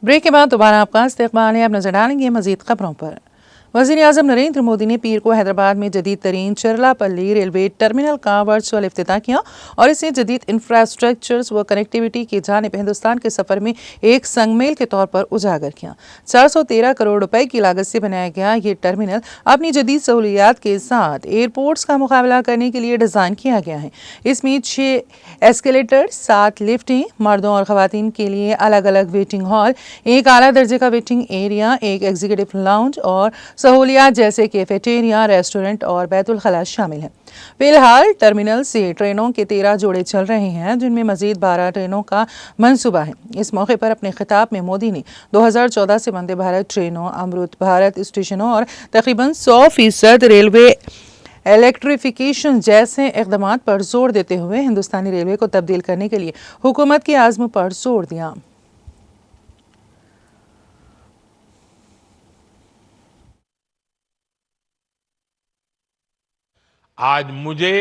Break के बाद दोबारा आपका इस्तकबाल है। आप नजर डालेंगे मजीद खबरों पर। वज़ीर-ए-आज़म नरेंद्र मोदी ने पीर को हैदराबाद में जदीद तरीन चरलापल्ली रेलवे टर्मिनल का वर्चुअल इफ्तिताह किया और इसे जदीद इंफ्रास्ट्रक्चर्स व कनेक्टिविटी की जानिब हिंदुस्तान के सफ़र में एक संगमेल के तौर पर उजागर किया। 413 करोड़ रुपए की लागत से बनाया गया ये टर्मिनल अपनी जदीद सहूलियात के साथ एयरपोर्ट्स का मुकाबला करने के लिए डिज़ाइन किया गया है। इसमें 6 एस्केलेटर, 7 लिफ्टें, मर्दों और ख़वातीन के लिए अलग अलग वेटिंग हॉल, एक आला दर्जे का वेटिंग एरिया, एक एग्जीक्यूटिव लाउंज और सहूलियात जैसे कैफेटेरिया, रेस्टोरेंट और बैतुल खला शामिल हैं। फिलहाल टर्मिनल से ट्रेनों के 13 जोड़े चल रहे हैं, जिनमें मजीद 12 ट्रेनों का मंसूबा है। इस मौके पर अपने खिताब में मोदी ने 2014 से वंदे भारत ट्रेनों, अमृत भारत स्टेशनों और तकरीबन 100% रेलवे इलेक्ट्रिफिकेशन जैसे इक़दाम पर जोर देते हुए हिंदुस्तानी रेलवे को तब्दील करने के लिए हुकूमत के आज़्म पर जोर दिया। आज मुझे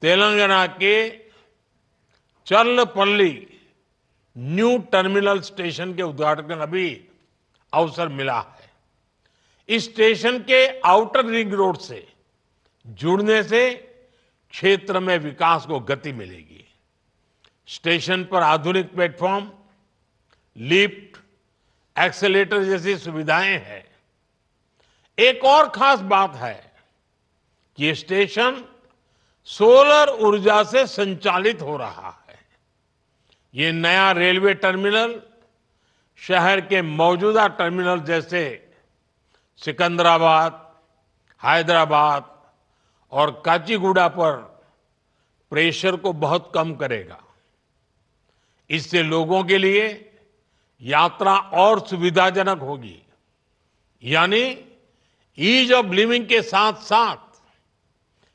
तेलंगाना के चरलपल्ली न्यू टर्मिनल स्टेशन के उद्घाटन का भी अवसर मिला है। इस स्टेशन के आउटर रिंग रोड से जुड़ने से क्षेत्र में विकास को गति मिलेगी। स्टेशन पर आधुनिक प्लेटफॉर्म, लिफ्ट, एक्सेलेटर जैसी सुविधाएं हैं। एक और खास बात है कि ये स्टेशन सोलर ऊर्जा से संचालित हो रहा है। ये नया रेलवे टर्मिनल शहर के मौजूदा टर्मिनल जैसे सिकंदराबाद, हैदराबाद और काचीगुड़ा पर प्रेशर को बहुत कम करेगा। इससे लोगों के लिए यात्रा और सुविधाजनक होगी, यानी ईज ऑफ लिविंग के साथ साथ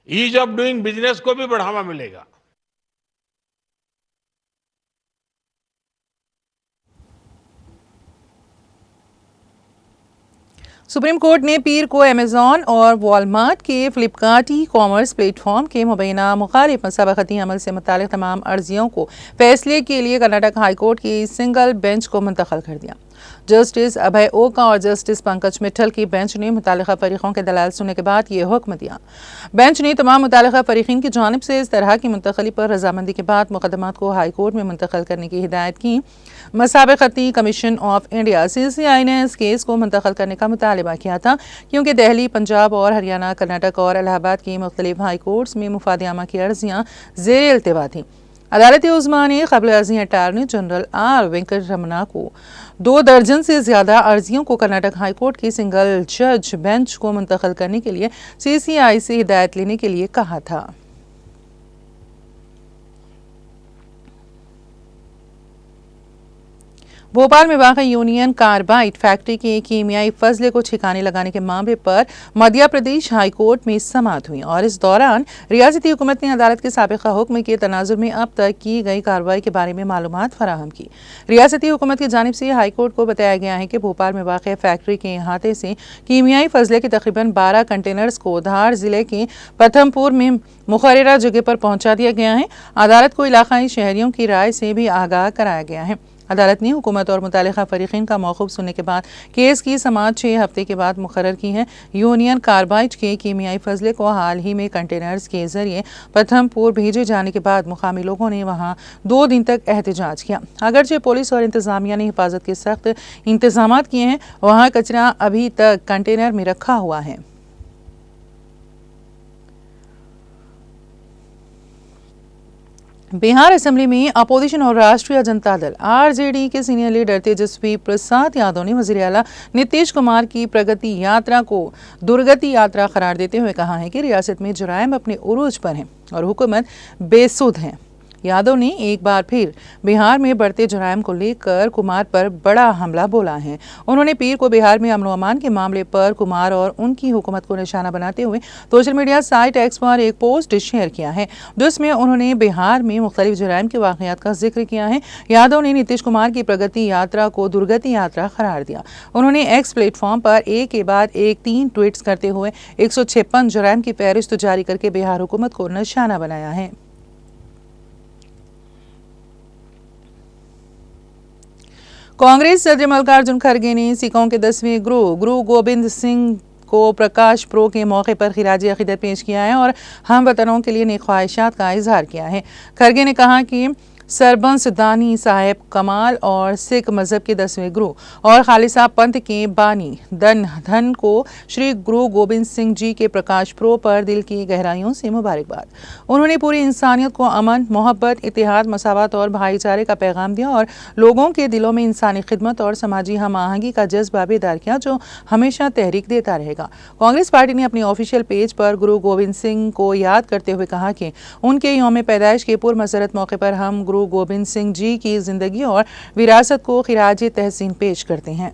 ईज ऑफ डूइंग बिजनेस को भी बढ़ावा मिलेगा। सुप्रीम कोर्ट ने पीर को अमेजॉन और वॉलमार्ट के फ्लिपकार्ट ई कॉमर्स प्लेटफॉर्म के मुबैना मुखालिफ मसाबकती अमल से मुतालिक तमाम अर्जियों को फैसले के लिए कर्नाटक हाई कोर्ट की सिंगल बेंच को मुंतकिल कर दिया। जस्टिस अभय ओका और जस्टिस पंकज मित्तल की बेंच ने मुतालिका फरीकों के दलाल सुनने के बाद ये हुक्म दिया। बेंच ने तमाम मुतालिका फरीकीन की जानिब से इस तरह की मुंतकली पर रजामंदी के बाद मुकदमात को हाई कोर्ट में मुंतकिल करने की हिदायत की। मसाबकती कमीशन ऑफ इंडिया CCI ने इस केस को मुंतकिल करने का मुतालिबा किया था, क्योंकि दिल्ली, पंजाब और हरियाणा, कर्नाटक और इलाहाबाद की मुख्तलिफ हाई कोर्ट्स में मुफादियामा की अर्जियाँ ज़ेर इल्तिवा थीं। अदालती उज़्मा ने क़ब्ल अर्ज़ी अटारनी जनरल R वेंकटरमना को 2 दर्जन से ज़्यादा अर्जियों को कर्नाटक हाई कोर्ट की सिंगल जज बेंच को मुंतकिल करने के लिए CCI से हिदायत लेने के लिए कहा था। भोपाल में वाक़ यूनियन कार्बाइड फैक्ट्री के कीमियाई फजले को ठिकाने लगाने के मामले पर मध्य प्रदेश हाई कोर्ट में समाअत हुई और इस दौरान रियासती हुकूमत ने अदालत के साबिक़ा हुक्म के तनाजुर में अब तक की गई कार्रवाई के बारे में मालूमात फराहम की। रियासती हुकूमत की जानिब से हाई कोर्ट को बताया गया है कि भोपाल में वाक़ फैक्ट्री के अहाते से कीमियाई फजले के तकरीबन 12 कंटेनर्स को धार जिले के पथमपुर में मुकर्ररा जगह पर पहुंचा दिया गया है। अदालत को इलाकाई शहरियों की राय से भी आगाह कराया गया है। अदालत ने हुकूमत और मुतालिका फरीकीन का मौक़िफ़ सुनने के बाद केस की समाअत 6 हफ्ते के बाद मुकर्रर की है। यूनियन कार्बाइड के कीमियाई फजले को हाल ही में कंटेनर्स के जरिए पथमपुर भेजे जाने के बाद मुकामी लोगों ने वहां 2 दिन तक एहतजाज किया। अगरचे पुलिस और इंतजामिया ने हिफाजत के सख्त इंतजाम किए हैं, वहाँ कचरा अभी तक कंटेनर में रखा हुआ है। बिहार असेंबली में अपोजिशन और राष्ट्रीय जनता दल RJD के सीनियर लीडर तेजस्वी प्रसाद यादव ने वज़ीर आला नीतीश कुमार की प्रगति यात्रा को दुर्गति यात्रा करार देते हुए कहा है कि रियासत में जराइम अपने उरूज पर हैं और हुकूमत बेसुध है। यादव ने एक बार फिर बिहार में बढ़ते जुर्म को लेकर कुमार पर बड़ा हमला बोला है। उन्होंने पीर को बिहार में अमन अमान के मामले पर कुमार और उनकी हुकूमत को निशाना बनाते हुए सोशल मीडिया साइट एक्स पर एक पोस्ट शेयर किया है, जिसमें उन्होंने बिहार में मुख्तलिफ जुर्म के वाक़यात का जिक्र किया है। यादव ने नीतीश कुमार की प्रगति यात्रा को दुर्गति यात्रा करार दिया। उन्होंने एक्स प्लेटफॉर्म पर एक के बाद एक 3 ट्वीट्स करते हुए 156 जुर्म की फहरिस्त जारी करके बिहार हुकूमत को निशाना बनाया है। कांग्रेस सदर मल्लिकार्जुन खड़गे ने सिखों के 10वें गुरु गोबिंद सिंह को प्रकाश पर्व के मौके पर खिराजी अकीदत पेश किया है और हम वतनों के लिए नेक ख्वाहिशात का इजहार किया है। खड़गे ने कहा कि सरबंस दानी साहेब कमाल और सिख मजहब के 10वें गुरु और खालिसा पंथ के बानी धन को श्री गुरु गोबिंद सिंह जी के प्रकाश पर्व पर दिल की गहराइयों से मुबारकबाद। उन्होंने पूरी इंसानियत को अमन, मोहब्बत, इत्तेहाद, मसावत और भाईचारे का पैगाम दिया और लोगों के दिलों में इंसानी खिदमत और समाजी हम आहंगी का जज्बा बेदार किया, जो हमेशा तहरीक देता रहेगा। कांग्रेस पार्टी ने अपनी ऑफिशियल पेज पर गुरु गोबिंद सिंह को याद करते हुए कहा कि उनके यौम पैदाइश के पुरमसरत मौके पर हम गुरु गोबिंद सिंह जी की जिंदगी और विरासत को खिराजे तहसीन पेश करते हैं।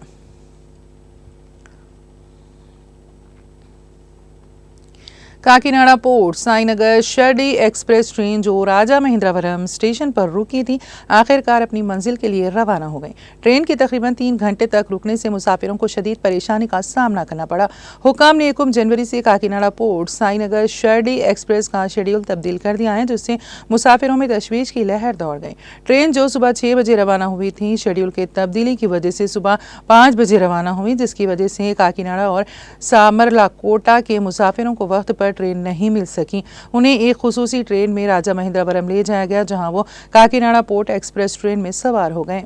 Kakinada port Sainagar Shirdi express train जो राजा महेंद्रवरम स्टेशन पर रुकी थी, आखिरकार अपनी मंजिल के लिए रवाना हो गई। ट्रेन के तकरीबन 3 घंटे तक रुकने से मुसाफिरों को शदीद परेशानी का सामना करना पड़ा। हुकाम ने 1 जनवरी से काकीनाडा पोर्ट साईनगर शिरडी एक्सप्रेस का शेड्यूल तब्दील कर दिया है, जिससे मुसाफिरों में तशवीश की लहर दौड़ गई। ट्रेन जो सुबह 6 बजे रवाना हुई थी, शेड्यूल के तब्दीली की वजह से सुबह 5 बजे रवाना हुई, जिसकी वजह से काकीनाडा और सामरलाकोटा के मुसाफिरों को वक्त पर ट्रेन नहीं मिल सकी। उन्हें एक खुसूसी ट्रेन में राजा महेंद्रवरम ले जाया गया, जहां वो काकीनाडा पोर्ट एक्सप्रेस ट्रेन में सवार हो गए।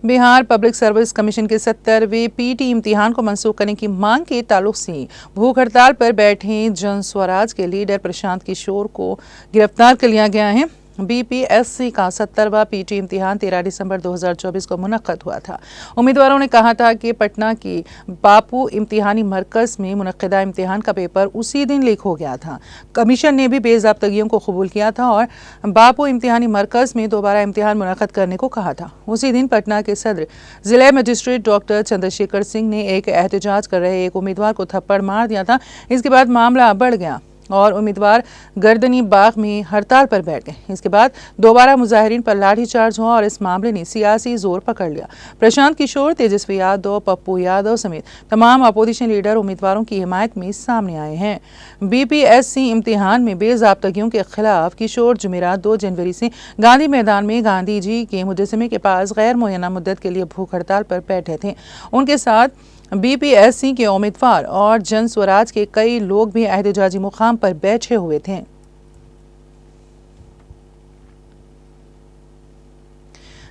बिहार पब्लिक सर्विस कमीशन के 70वें पीटी इम्तिहान को मंसूख करने की मांग के ताल्लुक से भूख हड़ताल पर बैठे जन स्वराज के लीडर प्रशांत किशोर को गिरफ्तार कर लिया गया है। बीपीएससी का 70वां पीटी इम्तिहान 13 दिसंबर 2024 को मुनक्कद हुआ था। उम्मीदवारों ने कहा था कि पटना की बापू इम्तिहानी मरकज में मुनक्कदा इम्तिहान का पेपर उसी दिन लीक हो गया था। कमीशन ने भी बेज़ाब्तगियों को कबूल किया था और बापू इम्तिहानी मरकज में दोबारा इम्तिहान मुनक्कद करने को कहा था। उसी दिन पटना के सदर जिला मजिस्ट्रेट डॉक्टर चंद्रशेखर सिंह ने एक एहतजाज कर रहे एक उम्मीदवार को थप्पड़ मार दिया था। इसके बाद मामला बढ़ गया और उम्मीदवार गर्दनी बाग में हड़ताल पर बैठ गए। इसके बाद दोबारा मुजाहिरीन पर लाठीचार्ज हुआ और इस मामले ने सियासी जोर पकड़ लिया। प्रशांत किशोर, तेजस्वी यादव, पप्पू यादव समेत तमाम अपोजिशन लीडर उम्मीदवारों की हिमायत में सामने आए हैं। बीपीएससी इम्तिहान में बेज़ाब्तगियों के खिलाफ किशोर जुमेरात 2 जनवरी से गांधी मैदान में गांधी जी के मुजस्समे के पास गैर मुय्यना मुद्दत के लिए भूख हड़ताल पर बैठे थे। उनके साथ बीपीएससी के उम्मीदवार और जन स्वराज के कई लोग भी एहतजाजी मुकाम पर बैठे हुए थे।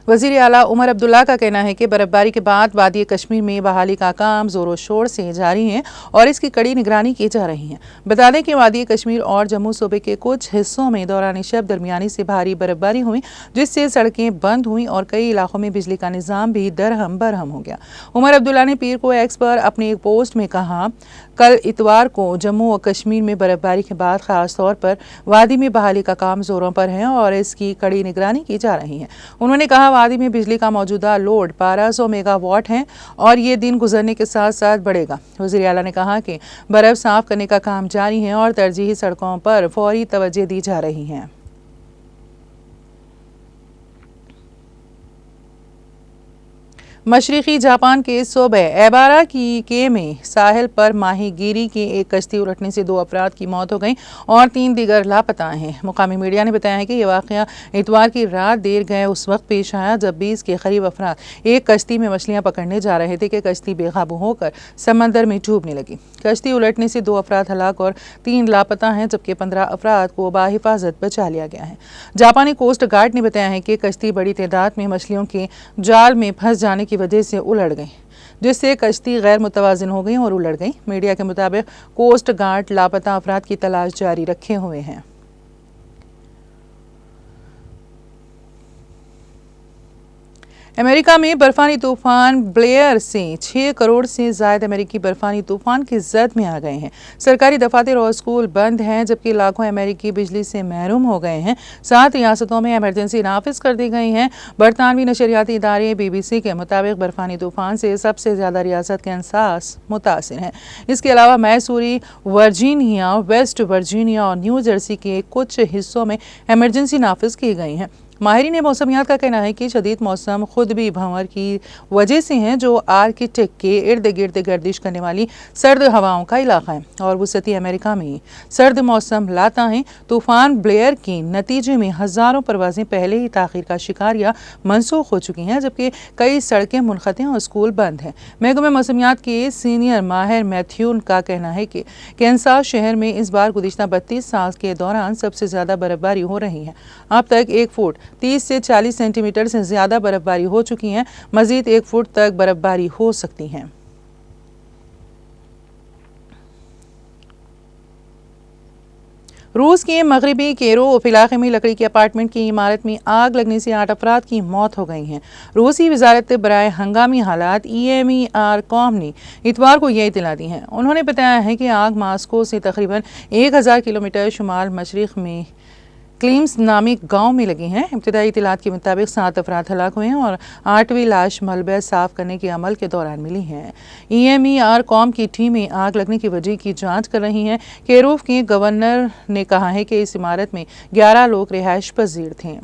वज़ीर आला उमर अब्दुल्ला का कहना है कि बर्फबारी के बाद वादी कश्मीर में बहाली का काम जोरों शोर से जारी है और इसकी कड़ी निगरानी की जा रही है। बता दें कि वादी कश्मीर और जम्मू सूबे के कुछ हिस्सों में दौरान शब दरमियानी से भारी बर्फबारी हुई, जिससे सड़कें बंद हुई और कई इलाकों में बिजली का निज़ाम भी दरहम बरहम हो गया। उमर अब्दुल्ला ने पीर को एक्स पर अपने एक पोस्ट में कहा, कल इतवार को जम्मू और कश्मीर में बर्फबारी के बाद खास तौर पर वादी में बहाली का काम जोरों पर है और इसकी कड़ी निगरानी की जा रही है। उन्होंने कहा, वादी में बिजली का मौजूदा लोड 1200 मेगावाट है और ये दिन गुजरने के साथ साथ बढ़ेगा। वज़ीर आला ने कहा कि बर्फ साफ करने का काम जारी है और तरजीही सड़कों पर फौरी तवज्जो दी जा रही है। मशरक़ी जापान के सूबे एबारा की के में साहिल पर माहीगीरी की एक कश्ती उलटने से 2 अफराद की मौत हो गई और 3 दीगर लापता हैं। मुकामी मीडिया ने बताया है कि यह वाक़या इतवार की रात देर गए उस वक्त पेश आया जब 20 के करीब अफराद एक कश्ती में मछलियां पकड़ने जा रहे थे कि कश्ती बेकाबू होकर समंदर में डूबने लगी। कश्ती उलटने से 2 अफराद हलाक और 3 लापता हैं, जबकि 15 अफराद को बाहिफाजत बचा लिया गया है। जापानी कोस्ट गार्ड ने बताया है कि कश्ती बड़ी तादाद में मछलियों के जाल में फंस जाने की वजह से उलट गई, जिससे कश्ती गैर मुतवाजिन हो गई और उलट गई। मीडिया के मुताबिक कोस्ट गार्ड लापता अफराद की तलाश जारी रखे हुए हैं। अमेरिका में बर्फानी तूफान ब्लेयर से 6 करोड़ से ज्यादा अमेरिकी बर्फानी तूफान की जद में आ गए हैं। सरकारी दफातर और स्कूल बंद हैं, जबकि लाखों अमेरिकी बिजली से महरूम हो गए हैं। 7 रियासतों में इमरजेंसी नाफिज कर दी गई हैं। बरतानवी नशरियाती इदारे BBC के मुताबिक बर्फानी तूफान से सबसे ज्यादा रियासत कैंसास मुतासिर है। इसके अलावा मैसूरी, वर्जीनिया, वेस्ट वर्जीनिया और न्यू जर्सी के कुछ हिस्सों में इमरजेंसी नाफिज की गई हैं। माहिरीन मौसमियात का कहना है कि शदीद मौसम खुद भी भंवर की वजह से हैं, जो आर्कटिक के इर्द गिर्द गर्दिश करने वाली सर्द हवाओं का इलाका है और वसती अमेरिका में सर्द मौसम लाता है। तूफान ब्लेयर के नतीजे में हज़ारों परवाजें पहले ही ताख़ीर का शिकार या मनसूख हो चुकी हैं, जबकि कई सड़कें मुनक़ते और स्कूल बंद हैं। महकमे मौसमियात के सीनियर माहिर मैथ्यू का कहना है कि कैंसास शहर में इस बार गुज़िश्ता 32 साल के दौरान सबसे ज़्यादा बर्फबारी हो रही है। अब तक 1 फुट 30 से 40 सेंटीमीटर से ज़्यादा बर्फबारी हो चुकी है। मज़ीद 1 फुट तक बर्फबारी हो सकती है। रूस के मगरबी केरोफ इलाके में लकड़ी के अपार्टमेंट की इमारत में आग लगने से 8 अफराद की मौत हो गई हैं। रूसी वजारत बराए हंगामी हालात EMERCOM ने इतवार को यह इतला दी है। उन्होंने बताया है कि आग मास्को से तकरीबन 1000 किलोमीटर शुमाल मशरिक में क्लीम्स नामी गांव में लगी हैं। इब्तिदाई इतलात के मुताबिक 7 अफराद हलाक हुए हैं और 8वीं लाश मलबा साफ करने के अमल के दौरान मिली है। EMERCOM की टीमें आग लगने की वजह की जांच कर रही हैं। केरोफ के गवर्नर ने कहा है कि इस इमारत में 11 लोग रिहाइश पजीर थे।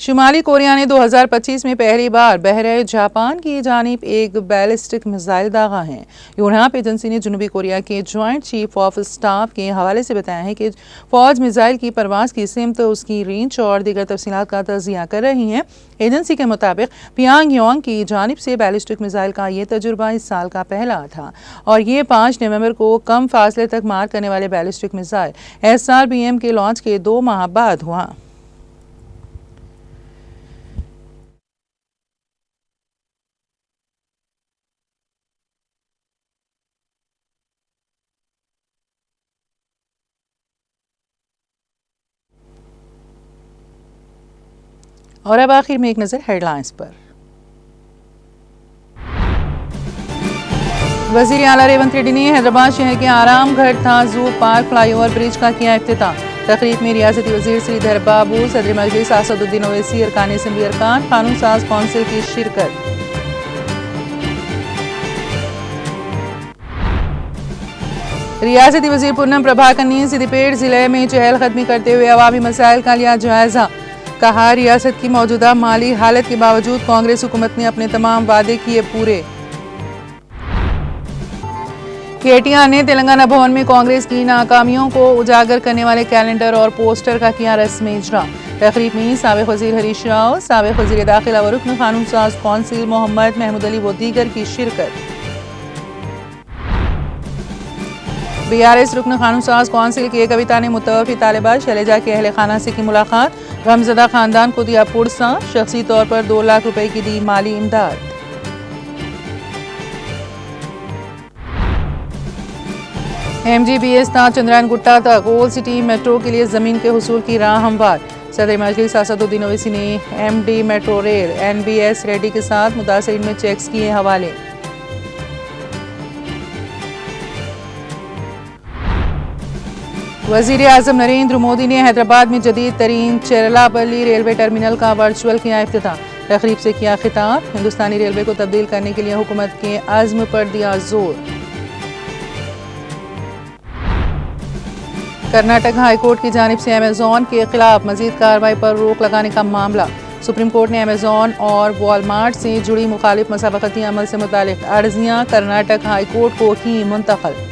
शुमाली कोरिया ने 2025 में पहली बार बहरे जापान की जानिब एक बैलिस्टिक मिसाइल दागा है। यूनहाप एजेंसी ने जनूबी कोरिया के जॉइंट चीफ ऑफ स्टाफ के हवाले से बताया है कि फौज मिसाइल की परवाज की सिमत, उसकी रेंज और दीगर तफसीलात का तजिया कर रही है। एजेंसी के मुताबिक पियांगयांग की जानिब से बैलिस्टिक मिसाइल का ये तजुर्बा इस साल का पहला था और ये 5 नवंबर को कम फासले तक मार करने वाले बैलिस्टिक मिसाइल SRBM के लॉन्च के 2 माह बाद हुआ। और अब आखिर में एक नज़र हेडलाइंस पर। वज़ीर आला रेवंत रेड्डी ने हैदराबाद शहर के आराम घर था जू पार्क फ्लाईओवर ब्रिज का किया इफ्तिताह। तकरीब में रियासती वज़ीर श्रीधर बाबू, सदर मजलिस असदुद्दीन ओवैसी, अरकान असेंबली अरकान, कानून साज कौंसिल की शिरकत। रियासती वज़ीर पूनम प्रभाकर ने सिद्दीपेट जिले में चहलकदमी करते हुए अवामी मसाइल का लिया जायजा। कहा, रियासत की मौजूदा माली हालत के बावजूद कांग्रेस हुकूमत ने अपने तमाम वादे किए पूरे। KTR ने तेलंगाना भवन में कांग्रेस की नाकामियों को उजागर करने वाले कैलेंडर और पोस्टर का किया रस्मी इजरा। तकरीब में साबिक वज़ीर हरीश राव, साबिक वज़ीर दाखिला व रुकन कानून साज कौंसिल मोहम्मद महमूद अली व दीगर की शिरकत। BRS रुकन कानून साज कौंसिल की कविता ने मुतवफ़ी तालिबा शैलजा के अहल खाना से की मुलाकात। गमज़दा खानदान को दिया पुरसा, शख्सी तौर पर 2 लाख रुपए की दी माली इमदाद। MGBS ता चंद्रायन गुट्टा तक ओल्ड सिटी मेट्रो के लिए जमीन के हुसूल की राह हमवार। सदर मजलिस असदुद्दीन ओवैसी ने MD metro rail NBS Reddy के साथ मुतासिरीन में चेक्स किए हवाले। वज़ीर आज़म नरेंद्र मोदी ने हैदराबाद में जदीद तरीन चेरलापल्ली रेलवे टर्मिनल का वर्चुअल किया इफ्तिताह। तकरीब से किया खिताब। हिंदुस्तानी रेलवे को तब्दील करने के लिए हुकूमत के अज़्म पर दिया जोर। कर्नाटक हाई कोर्ट की जानिब से अमेज़ॉन के खिलाफ मजीद कार्रवाई पर रोक लगाने का मामला। सुप्रीम कोर्ट ने अमेज़ॉन और वॉलमार्ट से जुड़ी मुखालिफ मसाबकती अमल से मुतालिक अर्जियां कर्नाटक हाई कोर्ट को की मुंतकिल।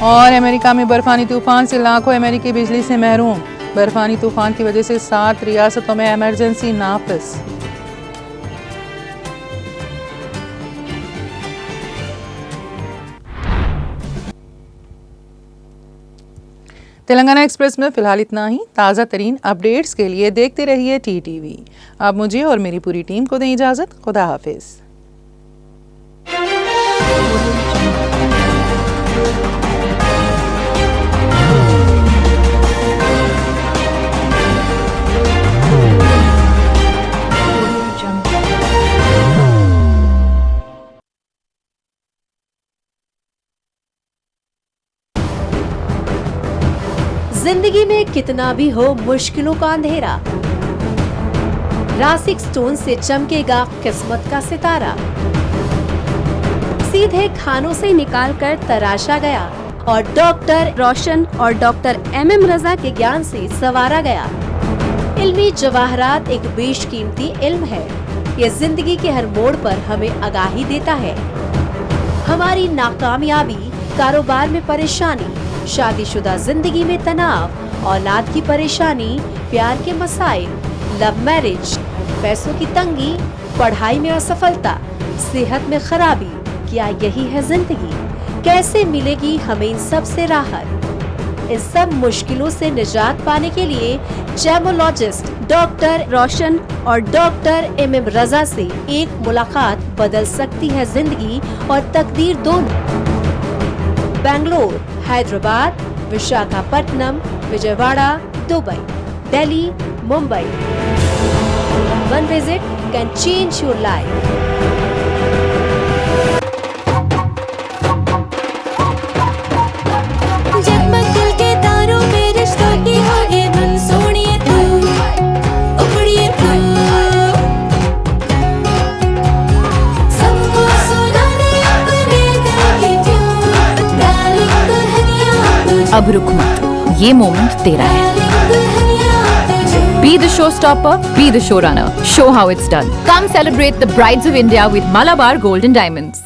और अमेरिका में बर्फानी तूफान से लाखों अमेरिकी बिजली से महरूम। बर्फानी तूफान की वजह से 7 रियासतों में इमरजेंसी नाफिज। तेलंगाना एक्सप्रेस में फिलहाल इतना ही। ताज़ा तरीन अपडेट्स के लिए देखते रहिए TTV। अब मुझे और मेरी पूरी टीम को दें इजाज़त। खुदा हाफिज। जिंदगी में कितना भी हो मुश्किलों का अंधेरा, रासिक स्टोन से चमकेगा किस्मत का सितारा। सीधे खानों से निकालकर तराशा गया और डॉक्टर रोशन और डॉक्टर MM रजा के ज्ञान से संवारा गया। इल्मी जवाहरात एक बेशकीमती इल्म है। ये जिंदगी के हर मोड़ पर हमें आगाही देता है। हमारी नाकामयाबी, कारोबार में परेशानी, शादीशुदा जिंदगी में तनाव, औलाद की परेशानी, प्यार के मसाइल, लव मैरिज, पैसों की तंगी, पढ़ाई में असफलता, सेहत में खराबी, क्या यही है जिंदगी? कैसे मिलेगी हमें इन सब से राहत? इन सब मुश्किलों से निजात पाने के लिए जेमोलॉजिस्ट डॉक्टर रोशन और डॉक्टर MM रजा से एक मुलाकात बदल सकती है जिंदगी और तकदीर दोनों। Bangalore, Hyderabad, Visakhapatnam, Vijayawada, Dubai, Delhi, Mumbai. One visit can change your life. जगमग दिल के तारों में रिश्तों की होगी धुन, सोनिए तू, उखड़िए तू, सबको सुनाने अपने दिल की ट्यून, डार्लिंग दुल्हनिया तुझे, अब रुक मत, ये मोमेंट तेरा है। डार्लिंग दुल्हनिया तुझे। Be the showstopper, be the showrunner. Show how it's done. Come celebrate the Brides of India with Malabar Gold and Diamonds.